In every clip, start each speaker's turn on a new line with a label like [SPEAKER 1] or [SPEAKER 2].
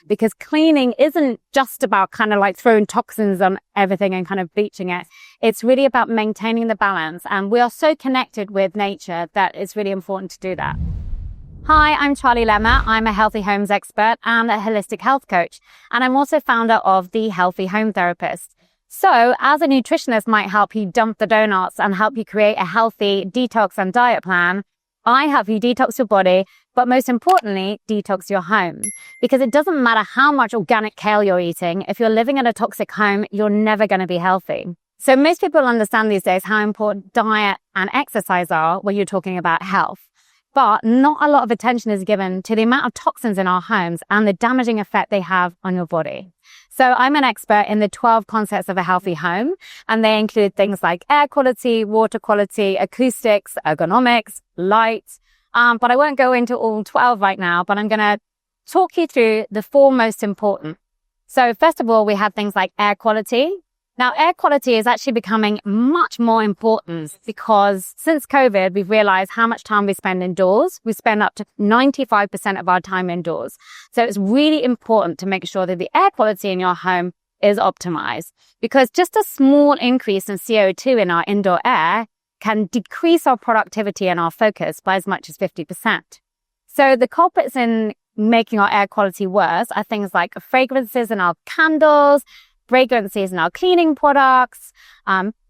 [SPEAKER 1] because cleaning isn't just about kind of like throwing toxins on everything and kind of bleaching it. It's really about maintaining the balance. And we are so connected with nature that it's really important to do that. Hi, I'm Charlie Lemmer. I'm a healthy homes expert and a holistic health coach. And I'm also founder of the Healthy Home Therapist. So as a nutritionist might help you dump the donuts and help you create a healthy detox and diet plan, I help you detox your body, but most importantly, detox your home. Because it doesn't matter how much organic kale you're eating, if you're living in a toxic home, you're never going to be healthy. So most people understand these days how important diet and exercise are when you're talking about health. But not a lot of attention is given to the amount of toxins in our homes and the damaging effect they have on your body. So I'm an expert in the 12 concepts of a healthy home, and they include things like air quality, water quality, acoustics, ergonomics, light. But I won't go into all 12 right now, but I'm going to talk you through the 4 most important. So first of all, we have things like air quality. Now, air quality is actually becoming much more important because since COVID, we've realized how much time we spend indoors. We spend up to 95% of our time indoors. So it's really important to make sure that the air quality in your home is optimized, because just a small increase in CO2 in our indoor air can decrease our productivity and our focus by as much as 50%. So the culprits in making our air quality worse are things like fragrances in our candles, fragrances in our cleaning products,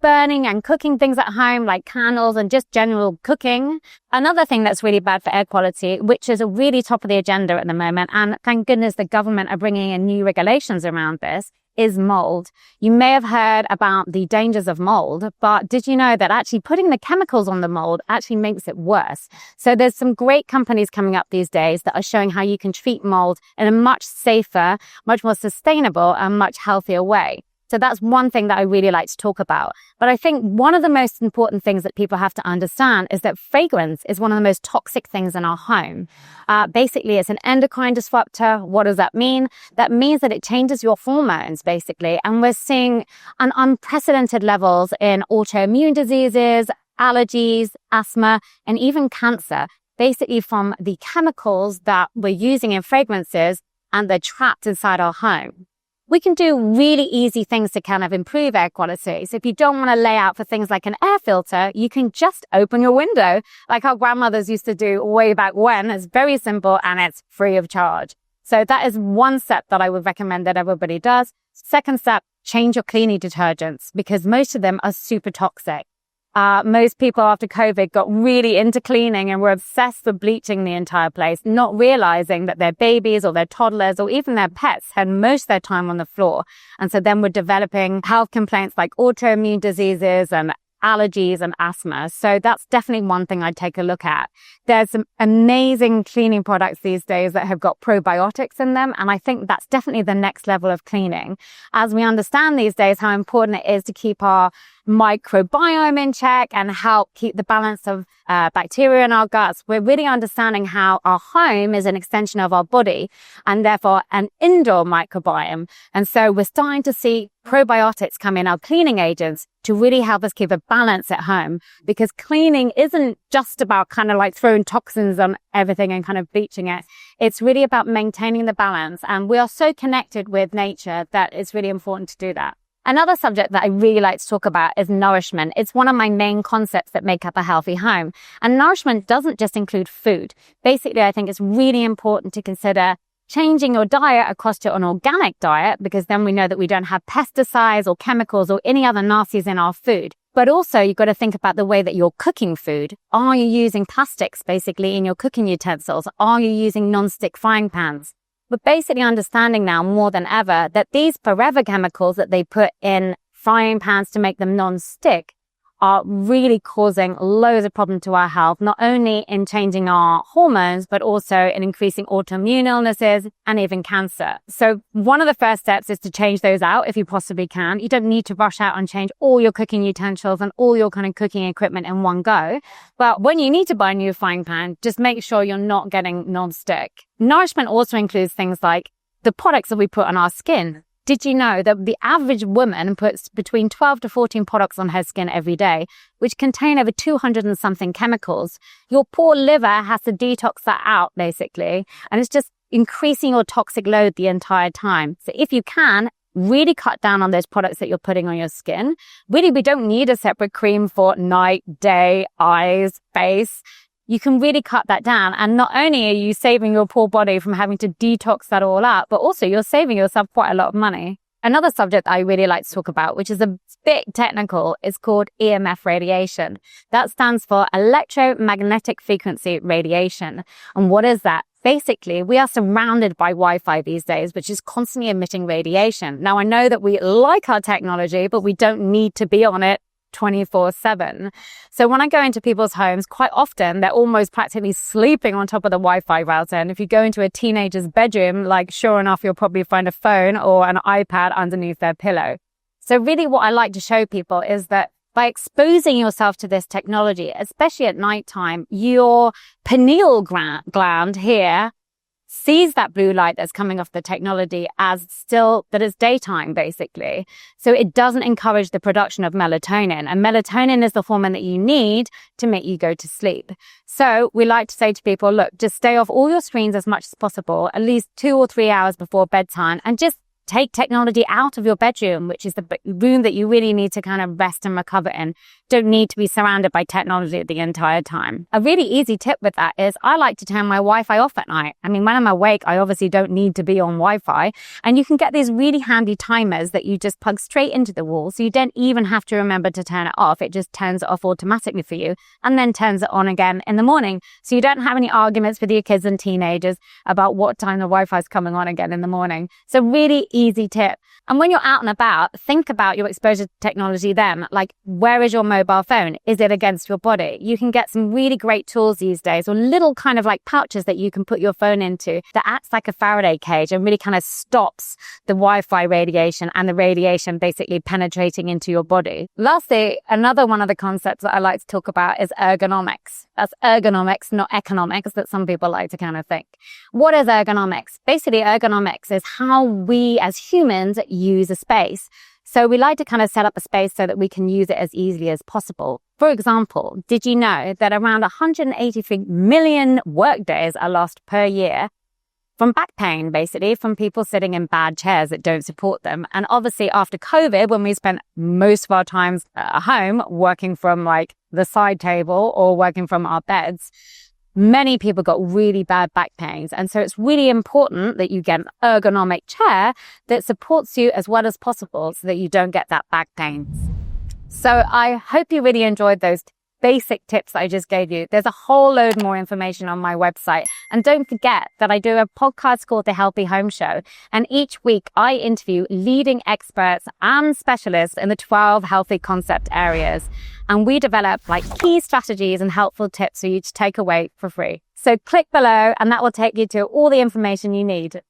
[SPEAKER 1] burning and cooking things at home like candles and just general cooking. Another thing that's really bad for air quality, which is really top of the agenda at the moment, and thank goodness the government are bringing in new regulations around this, is mold. You may have heard about the dangers of mold, but did you know that actually putting the chemicals on the mold actually makes it worse? So there's some great companies coming up these days that are showing how you can treat mold in a much safer, much more sustainable and much healthier way. So that's one thing that I really like to talk about. But I think one of the most important things that people have to understand is that fragrance is one of the most toxic things in our home. Basically, it's an endocrine disruptor. What does that mean? That means that it changes your hormones, basically. And we're seeing an unprecedented levels in autoimmune diseases, allergies, asthma, and even cancer, basically from the chemicals that we're using in fragrances and they're trapped inside our home. We can do really easy things to kind of improve air quality. So if you don't want to lay out for things like an air filter, you can just open your window like our grandmothers used to do way back when. It's very simple and it's free of charge. So that is one step that I would recommend that everybody does. Second step, change your cleaning detergents because most of them are super toxic. Most people after COVID got really into cleaning and were obsessed with bleaching the entire place, not realizing that their babies or their toddlers or even their pets had most of their time on the floor. And so then we're developing health complaints like autoimmune diseases and allergies and asthma. So that's definitely one thing I'd take a look at. There's some amazing cleaning products these days that have got probiotics in them. And I think that's definitely the next level of cleaning. As we understand these days how important it is to keep our microbiome in check and help keep the balance of bacteria in our guts, we're really understanding how our home is an extension of our body and therefore an indoor microbiome. And so we're starting to see probiotics come in, our cleaning agents, to really help us keep a balance at home, because cleaning isn't just about kind of like throwing toxins on everything and kind of bleaching it. It's really about maintaining the balance. And we are so connected with nature that it's really important to do that. Another subject that I really like to talk about is nourishment. It's one of my main concepts that make up a healthy home. And nourishment doesn't just include food. Basically, I think it's really important to consider changing your diet across to an organic diet, because then we know that we don't have pesticides or chemicals or any other nasties in our food. But also you've got to think about the way that you're cooking food. Are you using plastics basically in your cooking utensils? Are you using non-stick frying pans? But basically understanding now more than ever that these forever chemicals that they put in frying pans to make them non-stick are really causing loads of problems to our health, not only in changing our hormones, but also in increasing autoimmune illnesses and even cancer. So one of the first steps is to change those out if you possibly can. You don't need to rush out and change all your cooking utensils and all your kind of cooking equipment in one go. But when you need to buy a new frying pan, just make sure you're not getting non-stick. Nourishment also includes things like the products that we put on our skin. Did you know that the average woman puts between 12 to 14 products on her skin every day, which contain over 200 and something chemicals? Your poor liver has to detox that out, basically. And it's just increasing your toxic load the entire time. So if you can, really cut down on those products that you're putting on your skin. Really, we don't need a separate cream for night, day, eyes, face. You can really cut that down. And not only are you saving your poor body from having to detox that all out, but also you're saving yourself quite a lot of money. Another subject I really like to talk about, which is a bit technical, is called EMF radiation. That stands for electromagnetic frequency radiation. And what is that? Basically, we are surrounded by Wi-Fi these days, which is constantly emitting radiation. Now, I know that we like our technology, but we don't need to be on it 24/7. So when I go into people's homes, quite often they're almost practically sleeping on top of the Wi-Fi router. And if you go into a teenager's bedroom, like sure enough, you'll probably find a phone or an iPad underneath their pillow. So really what I like to show people is that by exposing yourself to this technology, especially at nighttime, your pineal gland here sees that blue light that's coming off the technology as still that it's daytime, basically. So it doesn't encourage the production of melatonin. And melatonin is the hormone that you need to make you go to sleep. So we like to say to people, look, just stay off all your screens as much as possible, at least 2 or 3 hours before bedtime, and just take technology out of your bedroom, which is the room that you really need to kind of rest and recover in. Don't need to be surrounded by technology the entire time. A really easy tip with that is I like to turn my Wi-Fi off at night. I mean, when I'm awake, I obviously don't need to be on Wi-Fi. And you can get these really handy timers that you just plug straight into the wall. So you don't even have to remember to turn it off. It just turns it off automatically for you and then turns it on again in the morning. So you don't have any arguments with your kids and teenagers about what time the Wi-Fi is coming on again in the morning. So really easy tip. And when you're out and about, think about your exposure to technology then. Like, where is your mobile phone? Is it against your body? You can get some really great tools these days, or little kind of like pouches that you can put your phone into that acts like a Faraday cage and really kind of stops the Wi-Fi radiation and the radiation basically penetrating into your body. Lastly, another one of the concepts that I like to talk about is ergonomics. That's ergonomics, not economics, that some people like to kind of think. What is ergonomics? Basically, ergonomics is how we as humans use a space. So we like to kind of set up a space so that we can use it as easily as possible. For example, did you know that around 183 million workdays are lost per year from back pain, basically, from people sitting in bad chairs that don't support them? And obviously after COVID, when we spent most of our times at home working from like the side table or working from our beds, many people got really bad back pains. And so it's really important that you get an ergonomic chair that supports you as well as possible so that you don't get that back pain. So I hope you really enjoyed those basic tips that I just gave you. There's a whole load more information on my website. And don't forget that I do a podcast called The Healthy Home Show. And each week I interview leading experts and specialists in the 12 healthy concept areas. And we develop like key strategies and helpful tips for you to take away for free. So click below and that will take you to all the information you need.